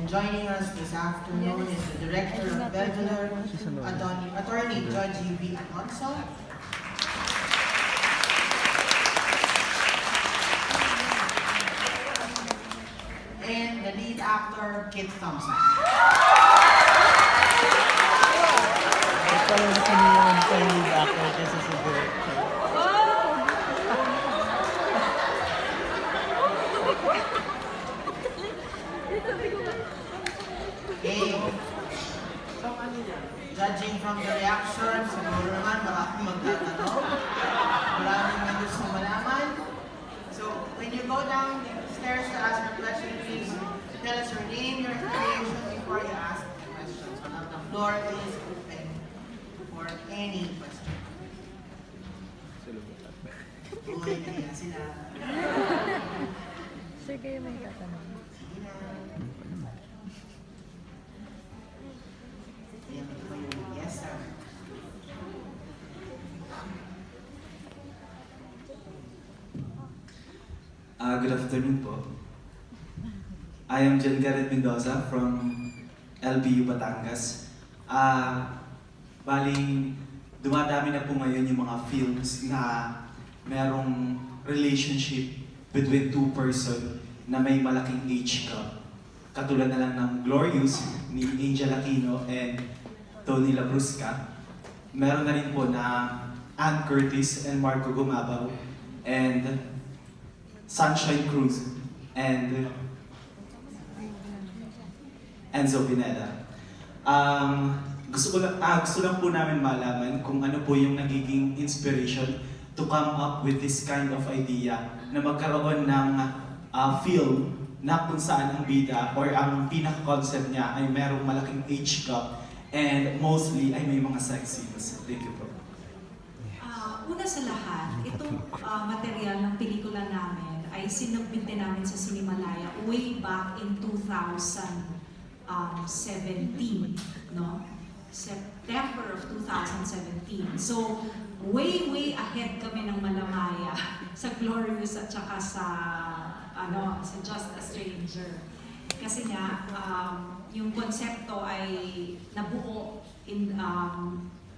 And joining us this afternoon is the Director of BELLE DOULEUR, Attorney Joji Villanueva Alonso. And the lead actor, Kit Thompson. Okay. Judging from the reaction, siguro naman maraming magtatanong. Maraming may gustong malaman. So, when you go down the stairs to ask your question, please tell us your name, your affiliation before you ask the question. So now the floor is open for any question. Uy, kaya sila. Sige, may tatanong. Sige na. Ayan, ito yung yes, sir. Good afternoon po. I am Jan Gareth Mendoza from LBU Batangas. Bali, dumadami na po ngayon yung mga films na merong relationship between two person na may malaking age gap. Katulad na lang ng Glorious ni Angel Aquino and Tony Labrusca. Meron na rin po na Ann Curtis and Marco Gumabaw and Sunshine Cruz and Enzo Pineda. Gusto lang po namin malaman kung ano po yung nagiging inspiration to come up with this kind of idea na magkaroon ng film na kung saan ang bida or ang pinaka-concept niya ay merong malaking age gap and mostly ay may mga sex scenes. Thank you po. Una sa lahat, itong material ng pelikula namin ay sinubmit namin sa Cinemalaya way back in 2017, no? September of 2017. So, way ahead kami ng Malamaya sa Glorious at saka sa Just a Stranger. Kasi nga, yung konsepto ay nabuo in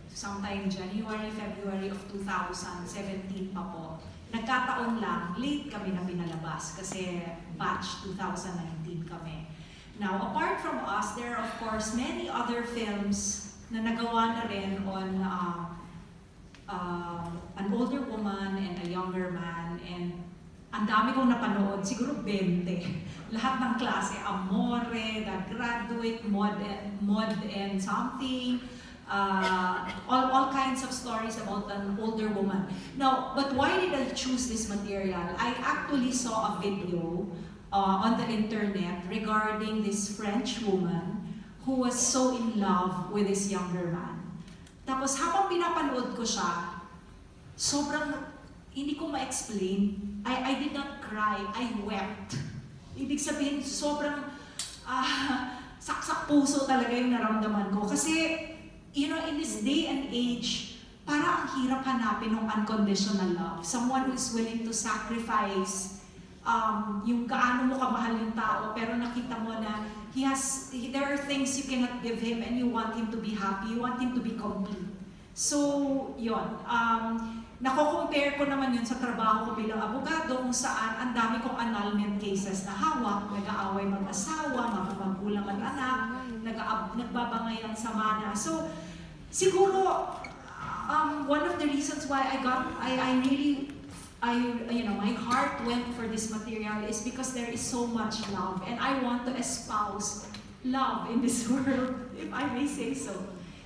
sometime January, February of 2017 pa po. Nagkataon lang, late kami na pinalabas kasi batch 2019 kami. Now, apart from us, there are of course many other films na nagawa na rin on an older woman and a younger man, and ang dami kong napanood, siguro 20. Lahat ng klase, Amore, The Graduate, Mod and something, all kinds of stories about an older woman. Now, but why did I choose this material? I actually saw a video on the internet regarding this French woman who was so in love with this younger man. Tapos habang pinapanood ko siya, sobrang hindi ko ma-explain. I did not cry, I wept. Ibig sabihin, sobrang saksak puso talaga yung naramdaman ko. Kasi, you know, in this day and age, para ang hirap hanapin ng unconditional love. Someone who is willing to sacrifice yung gaano mo kamahal yung tao, pero nakita mo na there are things you cannot give him and you want him to be happy, you want him to be complete. So, yun. Nako-compare ko naman yun sa trabaho ko bilang abogado kung saan ang dami kong annulment cases na hawak, nag-aaway mag-asawa, magulang mag-anak, nagbabangay ng samana. So, siguro, one of the reasons why my heart went for this material is because there is so much love and I want to espouse love in this world, if I may say so.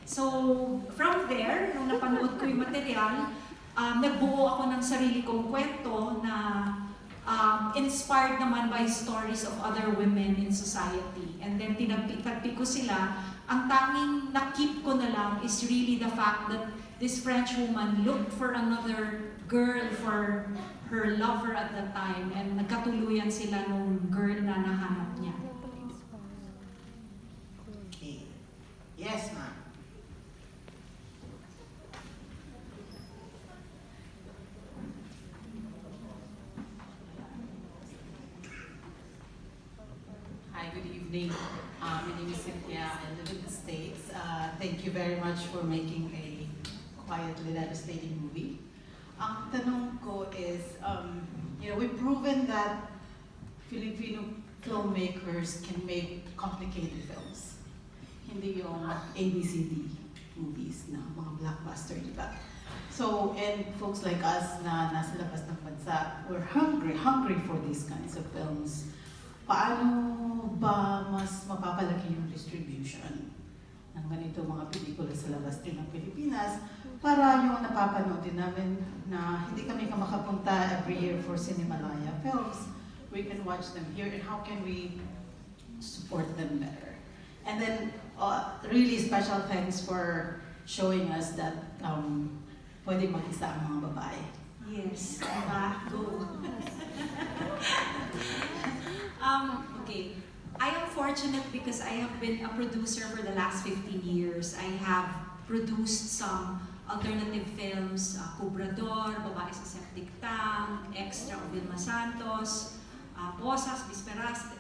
So, from there, nung napanood ko yung material, nagbuo ako ng sarili kong kwento na inspired naman by stories of other women in society. And then tinagpi ko sila. Ang tanging na-keep ko na lang is really the fact that this French woman looked for another girl for her lover at the time, and nagkatuluyan sila nung girl na nahanap niya. Okay. Yes, ma'am. Hi, good evening. evening. My name is Cynthia. I live in the States. Thank you very much for making a quietly devastating movie. Ang tanong ko is, we've proven that Filipino filmmakers can make complicated films. Hindi yung ABCD movies na mga blockbuster, di ba? So, and folks like us na nasa labas ng bansa, we're hungry for these kinds of films. Paano ba mas mapapalaki yung distribution ng ganito mga pelikula sa labas din ng Pilipinas para yung napapanood din namin na hindi kami makapunta every year for Cinemalaya films, we can watch them here, and how can we support them better? And then, really special thanks for showing us that pwede mag-isa ang mga babae. Yes, diba? Go. Okay. I am fortunate because I have been a producer for the last 15 years. I have produced some alternative films, Cobrador, Babae sa Septic Tank, Extra of Vilma Santos, Posas, Bisperas,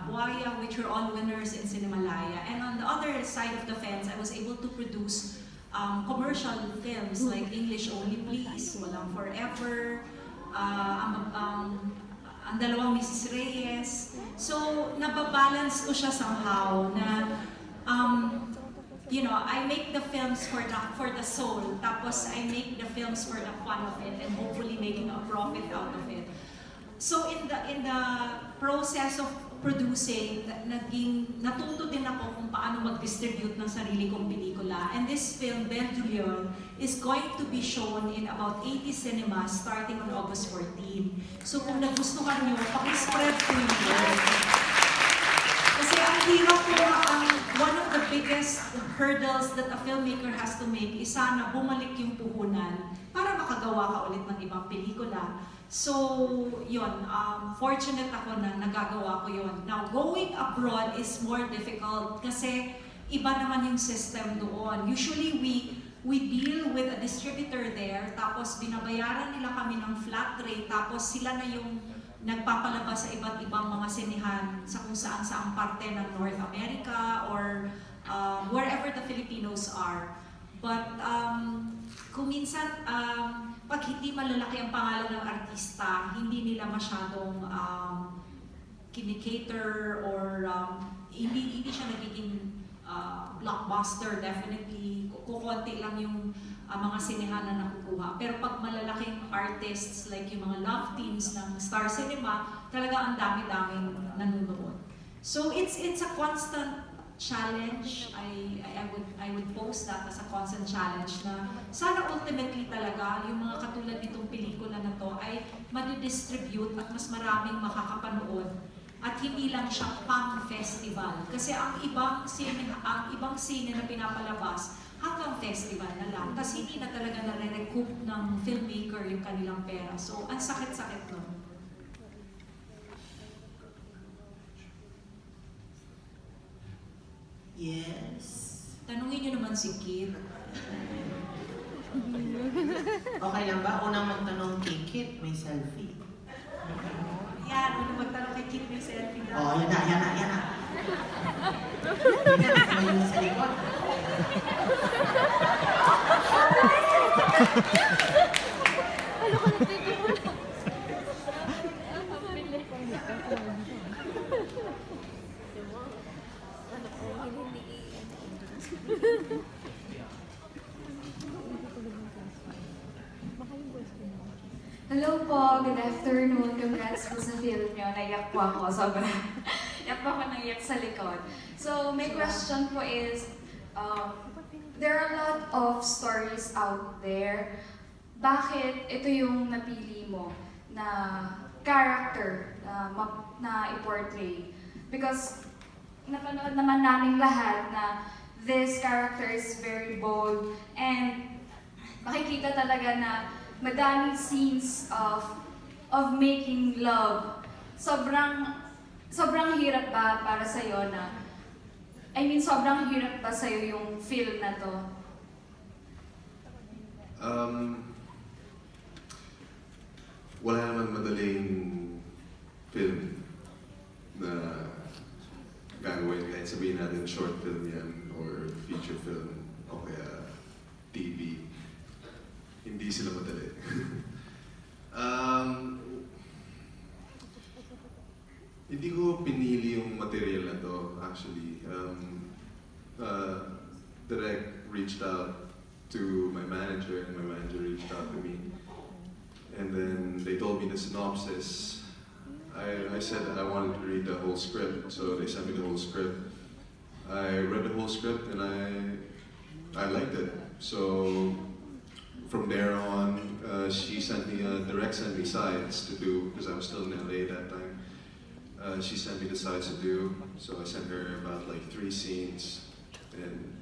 Buaya, which were all winners in Cinemalaya. And on the other side of the fence, I was able to produce commercial films like English Only Please, Walang Forever, ang dalawang Mrs. Reyes. So, nababalance ko siya somehow na, I make the films for the soul, tapos I make the films for the fun of it, and hopefully making a profit out of it. So, in the process of producing, natuto din ako kung paano mag-distribute ng sarili kong pelikula. And this film, BELLE DOULEUR, is going to be shown in about 80 cinemas starting on August 14. So kung nagustuhan nyo, pakispread ko yung word. Kasi ang hirap ko, one of the biggest hurdles that a filmmaker has to make is sana bumalik yung puhunan para makagawa ka ulit ng ibang pelikula. So, yun, fortunate ako na nagagawa ko yun. Now, going abroad is more difficult kasi iba naman yung system doon. Usually, we deal with a distributor there, tapos binabayaran nila kami ng flat rate, tapos sila na yung nagpapalabas sa iba't ibang mga sinehan sa kung saan saang parte ng North America or wherever the Filipinos are. But kung minsan, pag hindi malalaki ang pangalan ng artista, hindi nila masyadong kinikater or hindi siya nagiging blockbuster, definitely. Kukunti lang yung mga sinehan na nakukuha. Pero pag malalaking artists like yung mga love teams ng Star Cinema, talaga ang dami-daming nanonood. So it's a constant challenge. I would post that as a constant challenge na sana ultimately talaga yung mga katulad nitong pelikula na to ay madidistribute at mas maraming makakapanood at hindi lang siya pang-festival. Kasi ang ibang sine na pinapalabas hanggang festival na lang. Tapos hindi na talaga nare-recoup ng filmmaker yung kanilang pera. So ang sakit-sakit nun. Yes. Tanungin nyo naman si Kit. Okay lang ba? Unang magtanong kay Kit, may selfie. Yan, unang magtanong kay Kit may selfie na. Oh, yan na. Yan na, may sa likod. Hello po, good afternoon. Congrats po sa film nyo. Naiyak po ako, sobrang iyak po ako naiyak sa likod. So, my question po is, there are a lot of stories out there. Bakit ito yung napili mo na character na i-portray? Because napanood naman namin lahat na this character is very bold and makikita talaga na madaming scenes of making love. Sobrang hirap ba para sa'yo na, sobrang hirap ba sa'yo yung film na to? Wala naman madaling film na gagawin, kahit sabihin natin short film yan, or feature film, o kaya TV, hindi sila madali. Hindi ko pinili yung material na to, actually. Direct reached out to my manager, and my manager reached out to me. And then they told me the synopsis. I said that I wanted to read the whole script, so they sent me the whole script. I read the whole script and I liked it. So from there on, she sent me sent me sides to do, because I was still in LA that time. She sent me the sides to do, so I sent her about like 3 scenes, and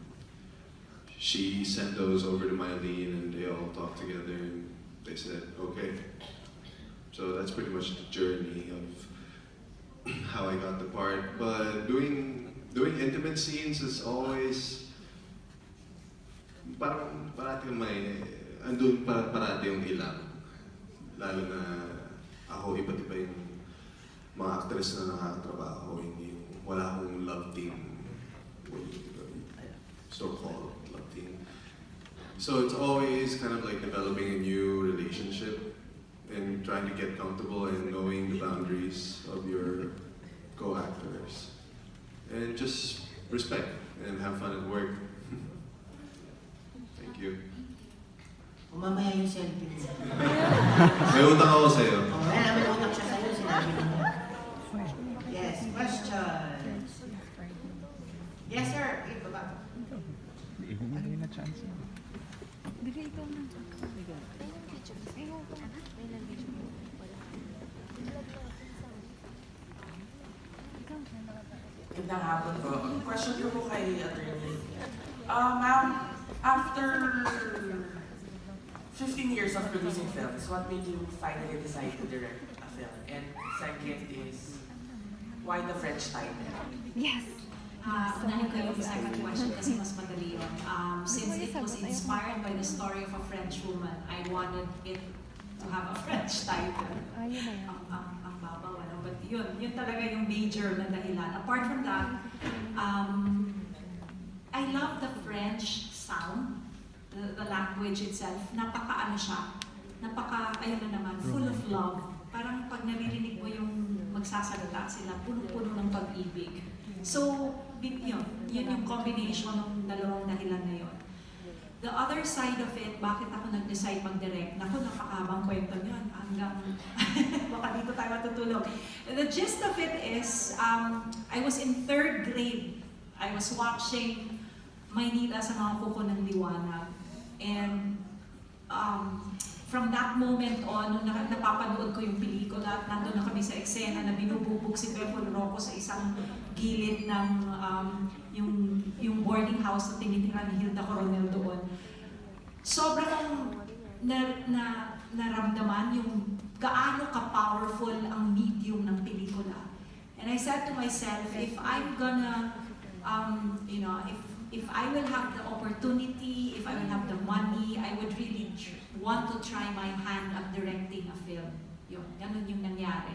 she sent those over to Mylene, and they all talked together, and they said, okay. So that's pretty much the journey of how I got the part. But doing intimate scenes is always, parang parati may, andun parati yung ilang. Lalo na ako, iba't iba yung mga actress na nakakatrabaho, hindi yung wala akong love team, so-called love team. So it's always kind of like developing a new relationship and trying to get comfortable and knowing the boundaries of your co-actors. And just respect and have fun at work. Thank you. Mamaya yung selfie mo. May utang ako sa'yo. Mamaya may utak siya sa'yo, sinabi mo. Yes, question. Yes, sir. Wait, baba. Hindi na chance. Magandang hapon po. Question ko po kay attorney. Ma'am, after 15 years of producing films, what made you finally decide to direct a film? And second is, why the French title? Yes. Unahin ko yung second question kasi mas madali yun. Since it was inspired by the story of a French woman, I wanted it to have a French title. Ang babaw, ano? But yun talaga yung major na dahilan. Apart from that, I love the French sound, the language itself. Napaka-ano siya, ayun na naman, full of love. Parang pag naririnig mo yung magsasalita sila, puno-puno ng pag-ibig. So, yun yung combination ng dalawang dahilan na yun. The other side of it, bakit ako nag-decide mag-direct? Naku, napakahabang kwento yun. Hanggang, baka dito tayo matutulog. The gist of it is, I was in 3rd grade. I was watching Maynila sa mga kuko ng liwanag. And from that moment on, nung napapanood ko yung pelikula, nandun na kami sa eksena na binububog si Bepol Rocco sa isang gilid ng yung boarding house na tinitira ni Hilda Coronel doon. Sobrang naramdaman yung gaano ka-powerful ang medium ng pelikula. And I said to myself, if I'm gonna, if I will have the opportunity, if I will have the money, I would really want to try my hand at directing a film. Yun, ganun yung nangyari.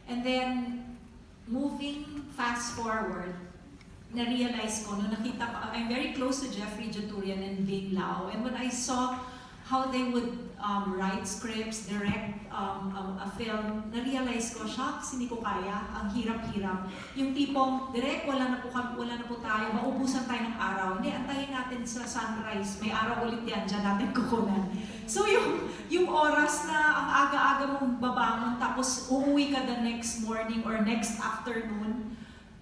And then, moving fast forward, na-realize ko, nung nakita ko, I'm very close to Jeffrey Jaturian and Bing Lau, and when I saw how they would write scripts, direct a film, na-realize ko, shucks, hindi ko kaya, ang hirap-hirap. Yung tipong, direct, wala na po tayo, maubusan tayo ng araw. Hindi, antayin natin sa sunrise, may araw ulit yan, dyan natin kukunan. So yung oras na ang aga-aga mong babangon, tapos uuwi ka the next morning or next afternoon,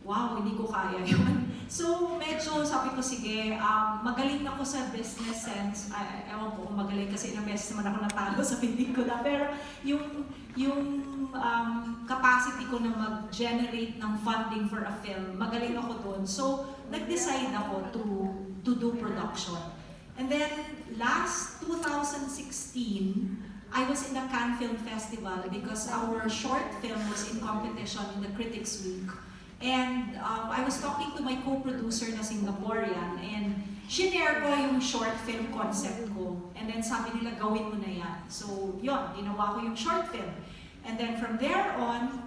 wow, hindi ko kaya yun. So, medyo sabi ko, sige, magaling ako sa business sense. Ewan ko kung magaling kasi ilang beses naman ako natalo sa pelikula. Pero yung capacity ko na mag-generate ng funding for a film, magaling ako doon. So, nag-decide ako to do production. And then, last 2016, I was in the Cannes Film Festival because our short film was in competition in the Critics Week. And I was talking to my co-producer na Singaporean, and shinare ko yung short film concept ko. And then sabi nila, gawin mo na yan. So yun, ginawa ko yung short film. And then from there on,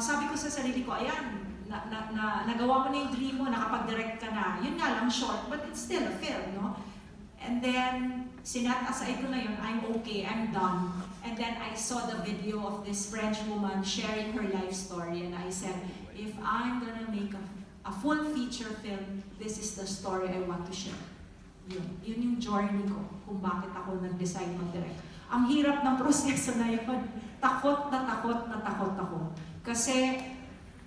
sabi ko sa sarili ko, ayan, nagawa mo na yung dream mo, nakapag-direct ka na. Yun nga lang, short, but it's still a film, no? And then, sinet aside ko na yun, I'm okay, I'm done. And then I saw the video of this French woman sharing her life story, and I said, if I'm gonna make a full feature film, this is the story I want to share. Yun yung journey ko, kung bakit ako nag-decide mag-direct. Ang hirap ng proseso na yun, takot na takot ako. Kasi,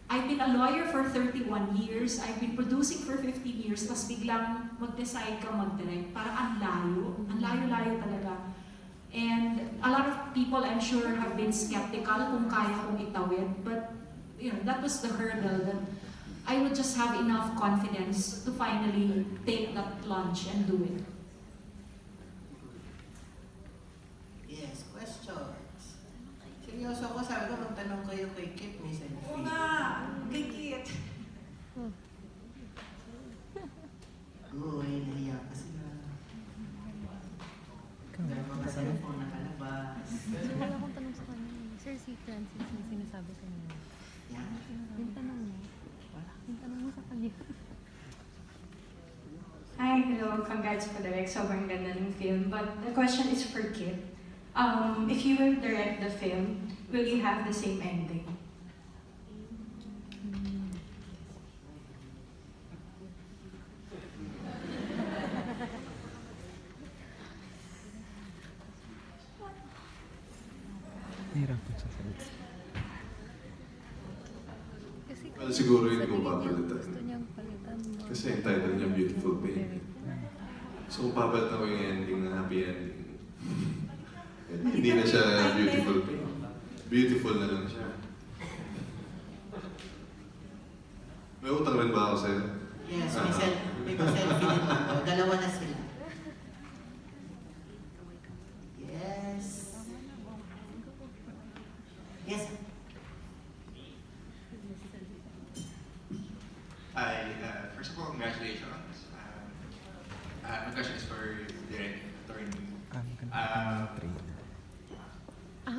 I've been a lawyer for 31 years, I've been producing for 15 years, tapos biglang mag-decide ka mag-direct. Parang ang layo-layo talaga. And a lot of people, I'm sure, have been skeptical kung kaya kong itawid, but that was the hurdle that I would just have enough confidence to finally take that plunge and do it. Yes, questions. Seryoso ako, sabi ko, magtanong kayo kay Kit, may selfie. Oo nga, kay Kit. Uy, nahiya ka sila. Dahil mga cellphone nakalabas. Wala akong tanong sa kanya. Sir, si Francis yung sinasabi sa niya. Yan. Yung tanong mo. Yung tanong mo sa kanya. Hi, hello. Congrats po direct. Sobrang ganda ng film. But the question is for Kit. If you will direct the film, will you have the same ending? Hirapan sa sagot. Kasi Well, siguro hindi ko sabihin niya, papalitan. gusto niyang palitan mo. Kasi yung title niya, Beautiful Painting. So kung papalitan ko yung ending na happy ending, hindi na siya beautiful painting. Beautiful na lang siya. May utang rin ba ako sa'yo? Yes, may selfie din ako. Dalawa na sila. Yes. Yes. First of all, congratulations. My question is for Direct Attorney.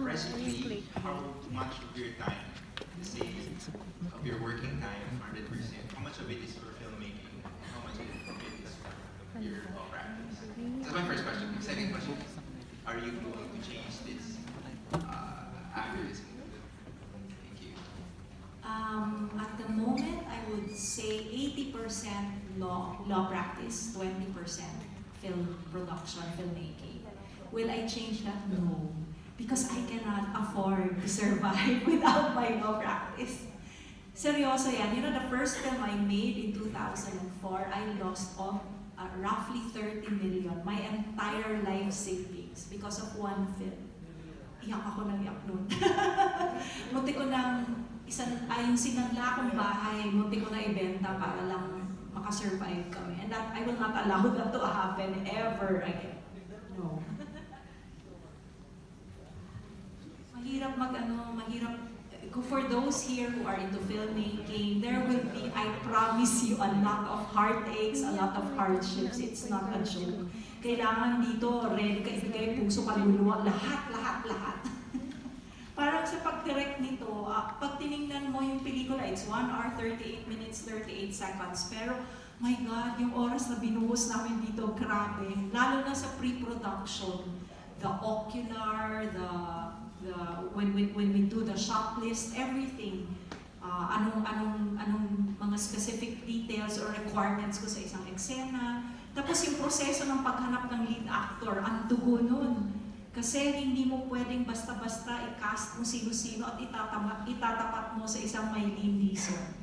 Presently, how much of your time, say, of your working time, 100%, how much of it is for filmmaking? How much of it is for your law practice? That's my first question. The second question is, are you going to change this after this movie? Thank you. At the moment, I would say 80% law practice, 20% film production, filmmaking. Will I change that? No. Because I cannot afford to survive without my law practice. Seryoso yan. The first film I made in 2004, I lost roughly 30 million, my entire life savings, because of one film. Iyak ako ng iyak nun. Munti ko ng yung sinangla kong bahay, munti ko na ibenta para lang makasurvive kami. And that I will not allow that to happen ever again. No. Mahirap mahirap. For those here who are into filmmaking, there will be, I promise you, a lot of heartaches, a lot of hardships. It's not a joke. Kailangan dito, ready ka, ibigay puso, kaluluwa, lahat. Parang sa pag-direct nito, pag tinignan mo yung pelikula, it's 1 hour, 38 minutes, 38 seconds. Pero, my God, yung oras na binuhos namin dito, grabe. Lalo na sa pre-production, the ocular, when we do the shot list, everything. Anong mga specific details or requirements ko sa isang eksena. Tapos yung proseso ng paghanap ng lead actor, ang dugo nun. Kasi hindi mo pwedeng basta-basta i-cast kung sino-sino at itatapat mo sa isang Mylene Dizon.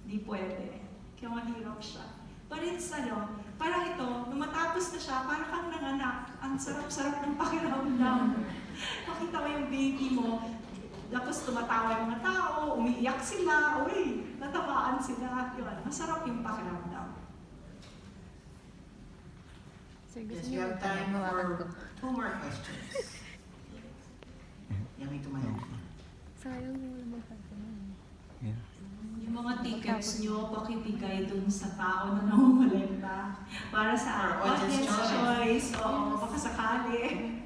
Hindi pwede. Kaya mahirap siya. But it's parang ito, nung matapos na siya, parang kang nanganak. Ang sarap-sarap ng pakiramdam. Nakita mo yung baby mo, tapos tumatawa yung mga tao, umiiyak sila, uy, natamaan sila. Yun, masarap yung pakiramdam. Sir, gusto Yes, we niyo have time for 2 more questions. Yummy to my sayang mo lang magtatanong. Yeah. Yung mga tickets nyo, pakibigay dun sa tao na nangungulimba. Para sa Or audience choice. Oo, baka sakali.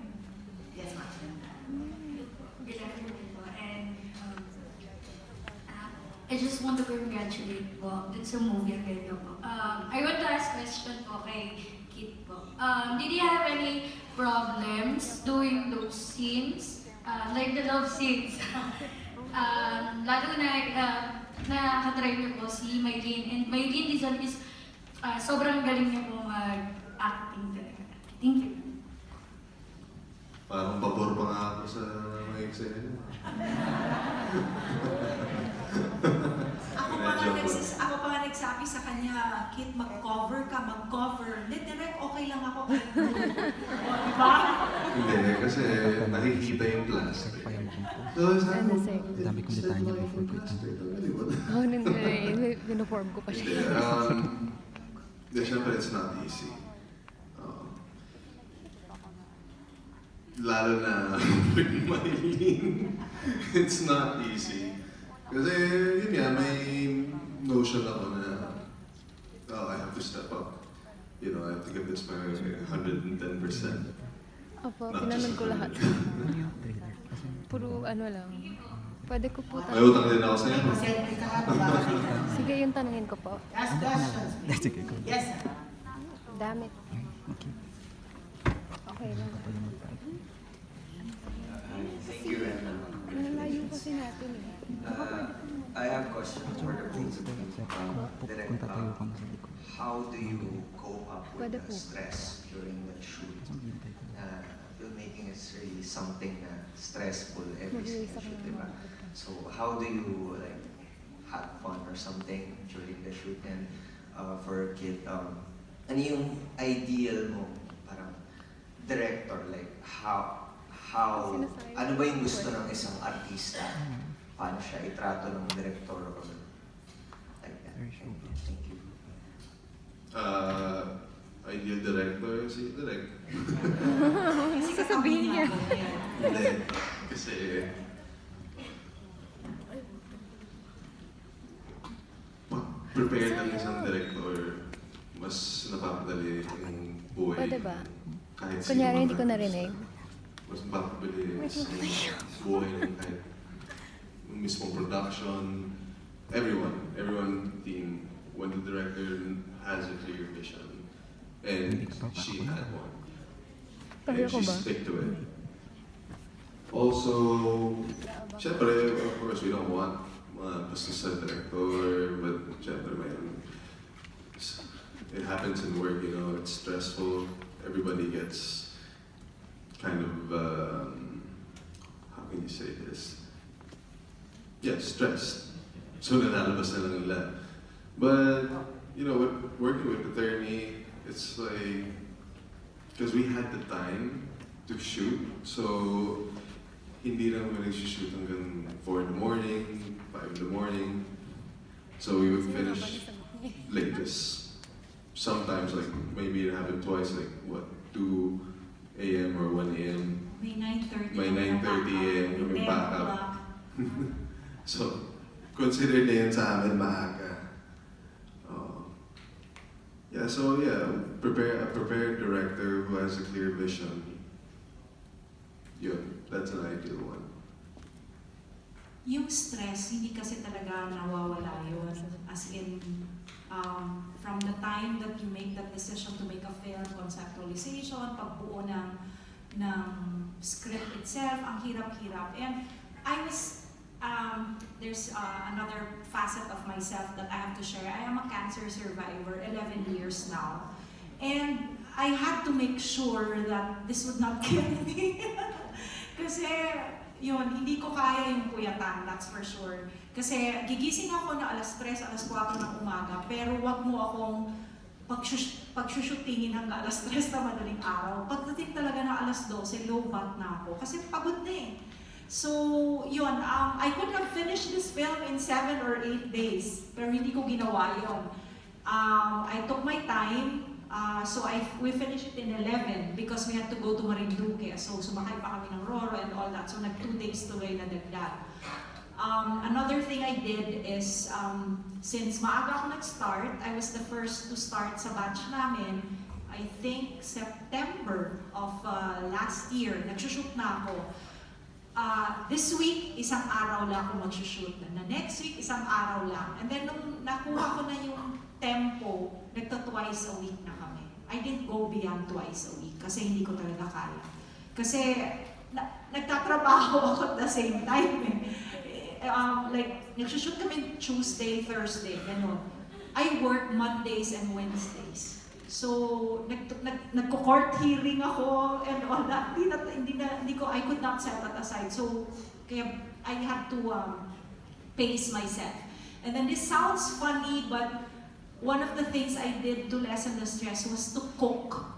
Yes, ma'am. Good afternoon po. And I just want to congratulate po dun sa movie ang ganda po. I want to ask question po kay Kit po. Did you have any problems doing those scenes? Like the love scenes. Lalo na nakatry niyo po si Mylene. And Mylene Dizon is sobrang galing niya po mag-acting talaga. Thank you. Parang pabor pa nga ako sa mga eksena. Ako pa nga nagsabi sa kanya, Kit, mag-cover ka, mag-cover. Hindi, direct, okay lang ako. Diba? Hindi, kasi nakikita yung plastic. So, sabi mo, Ang dami kong detalye before ko ito. Oh, hindi. Binoform ko pa Hindi, siya. hindi, syempre, it's not easy. Lalo na with Mylene, it's not easy. Kasi, yun nga, may notion ako na, oh, I have to step up. You know, I have to give this my 110%. Opo, Not pinanood just ko lahat. 100. Puro ano lang. Pwede ko po May utang din ako sa'yo. Siyempre ka ba? Sige, yung tanungin ko po. Ask questions. That's okay. Yes, sir. Damit. Okay. Okay lang. Thank you, and Nalayo kasi natin eh. I have a question for the both of you. Direct, Punta tayo ka sa likod. how do you cope up with Pwede the po. stress during the shoot? Saan hintay ko? Filmmaking is really something na stressful every Mag-iisa single ka shoot, na diba? So how do you like have fun or something during the shoot? And for a kid, ano yung ideal mo, parang director, like ano ba yung gusto ng isang artista? Paano siya itrato ng director or like that? Thank you. Ideal director, si Direk. Kasi sasabihin niya. Hindi, kasi pag prepared ang isang director, mas napapadali yung buhay. Pwede ba? Kahit Kunyari, sino hindi ko man. narinig. Mas napapadali yung buhay ng kahit yung mismong production. Everyone team, when the director has a clear vision, and she had one. Kasi And ako she ba? stick to it. Also, syempre, of course, we don't want basta sa director, but syempre, it happens in work, you know, it's stressful. Everybody gets kind of, how can you say this? Yeah, stressed. So nalalabas na lang nila. But, you know, working with attorney, it's like, because we had the time to shoot, so hindi lang kami nag-shoot hanggang 4 in the morning, 5 in the morning. So we would finish latest. Sometimes, like, maybe it happened twice, like, what, 2 a.m. or 1 a.m. May 9:30. May 9:30 a.m. kami back up. So, consider na yan sa amin maaga. Yeah, so yeah, a prepared director who has a clear vision. Yun, that's an ideal one. Yung stress, hindi kasi talaga nawawala yun. As in, from the time that you make that decision to make a film, conceptualization, pagbuo ng script itself, ang hirap-hirap. And there's another facet of myself that I have to share. I am a cancer survivor, 11 years now. And I had to make sure that this would not kill me. Kasi, yun, hindi ko kaya yung puyatan, that's for sure. Kasi gigising ako na alas 3, alas 4 ng umaga, pero wag mo akong pagsushootingin hanggang alas 3 na madaling araw. Pagdating talaga na alas 12, low bat na ako. Kasi pagod na eh. So, yun, I could have finished this film in 7 or 8 days, pero hindi ko ginawa yun. I took my time, so we finished it in 11 because we had to go to Marinduque. So, sumakay pa kami ng Roro and all that. So, 2 days tuloy na dagdag. Another thing I did is, since maaga ako nag-start, I was the first to start sa batch namin. I think September of last year, nagsushoot na ako. this week, isang araw lang ako mag-shoot. Na next week, isang araw lang. And then nung nakuha ko na yung tempo, nagto-twice a week na kami. I didn't go beyond twice a week kasi hindi ko talaga kaya. Kasi nagtatrabaho ako at the same time eh. Like, nag-shoot kami Tuesday, Thursday, gano'n. I work Mondays and Wednesdays. So, nagko-court hearing ako and all that. I could not set that aside. So, kaya I had to pace myself. And then this sounds funny, but one of the things I did to lessen the stress was to cook.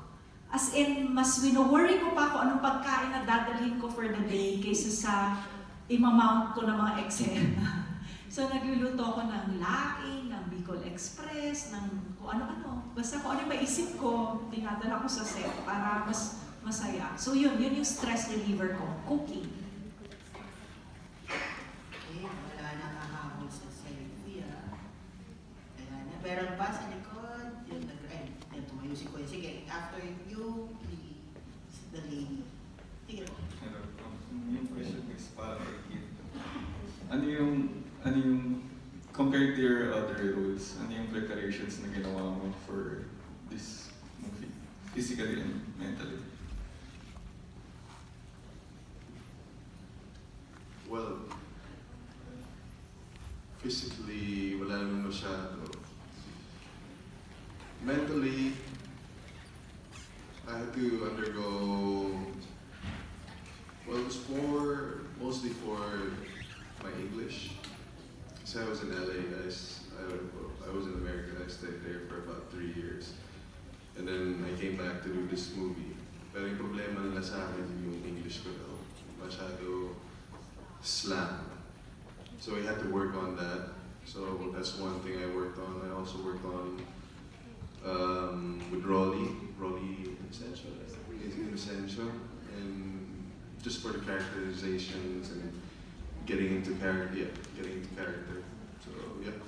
As in, mas wino-worry ko pa kung anong pagkain na dadalhin ko for the day kaysa sa imamount ko ng mga eksena. So, nagluluto ako ng laing, ng Bicol Express, ng kung ano-ano. Basta kung ano yung maisip ko, dinadala ko sa set para mas masaya. So yun yung stress reliever ko, cooking. Okay, wala na kahabol sa selfie Wala na. Meron pa sa likod, yung tumayo si Kuya. Sige, after you, the lady. Sige po. Yung question is para kay Kit. Ano yung compared to your other roles, ano yung preparations na ginawa mo for this movie? Physically and mentally? Well, physically, wala naman masyado. Mentally, I had to undergo, well, it was mostly for my English. Kasi I was in LA, I was in America, I stayed there for about 3 years. And then I came back to do this movie. Pero yung problema nila sa akin, yung English ko daw, masyado slang. So I had to work on that. So that's one thing I worked on. I also worked on with Rolly Essential, and just for the characterizations and getting into character. So yeah,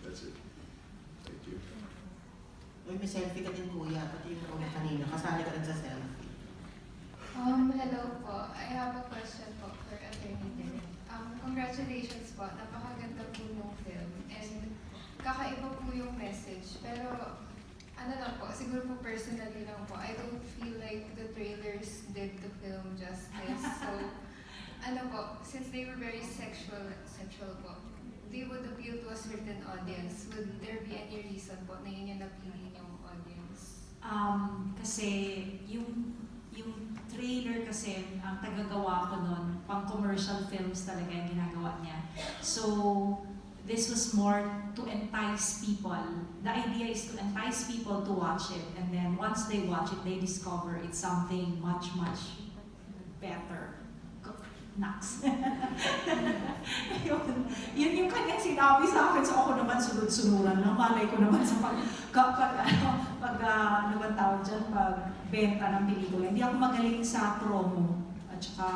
that's it. Thank you. Uy, may selfie ka din Kuya, pati yung una kanina, kasali ka rin sa selfie. Hello po. I have a question po for Attorney Derek. Congratulations po. Napakaganda po yung film. And kakaiba po yung message. Pero ano lang po, siguro po personally lang po, I don't feel like the trailers did the film justice. So, ano po, since they were very sexual po, they would appeal to a certain audience. Would there be any reason po na yun yung napili yung audience? Kasi yung trailer kasi, ang tagagawa ko nun, pang commercial films talaga yung ginagawa niya. So, this was more to entice people. The idea is to entice people to watch it, and then once they watch it, they discover it's something much, much better. Naks. yun yung kanyang sinabi sa akin, so ako naman sunod-sunuran lang. Malay ko naman sa pagbenta ng pelikula. Hindi ako magaling sa promo, at saka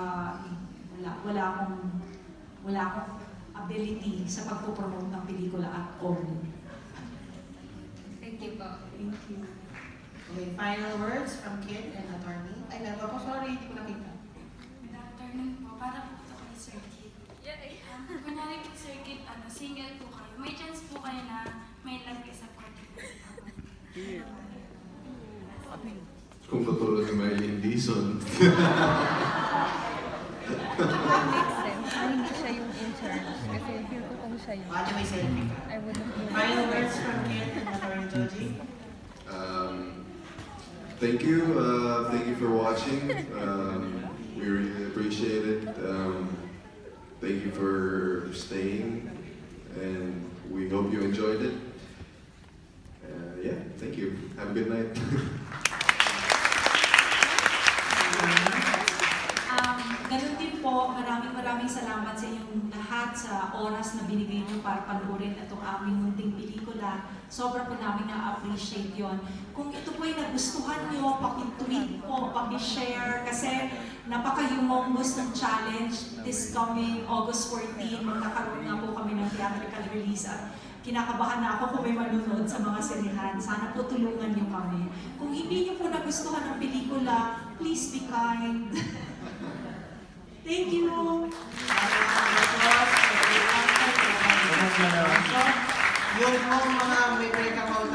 wala akong ability sa pagpo-promote ng pelikula at all. Thank you po. Thank you. Okay, final words from Kit and Attorney. Ay, meron ako, sorry, hindi ko nakita. Good afternoon po. Para po ito kay Sir Kit. Kunyari po Sir Kit, single po kayo. May chance po kayo na may love kayo sa kwarto po. Kung katulad ni Mylene Dizon. Hindi siya yung intern. Kasi feel ko kung siya yung... Baka may selfie ka. I wouldn't feel... Final words from Kit and Attorney Joji. Thank you for watching. We really appreciate it. Thank you for staying, and we hope you enjoyed it. Yeah, thank you. Have a good night. Ganun din po, maraming salamat sa inyong lahat sa oras na binigay niyo para panoorin itong aming munting pelikula. Sobra po namin na-appreciate yon. Kung ito po ay nagustuhan niyo, paki-tweet po, paki-share, kasi napaka-humongous ng challenge. This coming August 14, magkakaroon nga po kami ng theatrical release at kinakabahan na ako kung may manunod sa mga sinehan. Sana po tulungan niyo kami. Kung hindi niyo po nagustuhan ang pelikula, please be kind. Thank you! Yun po mga may break account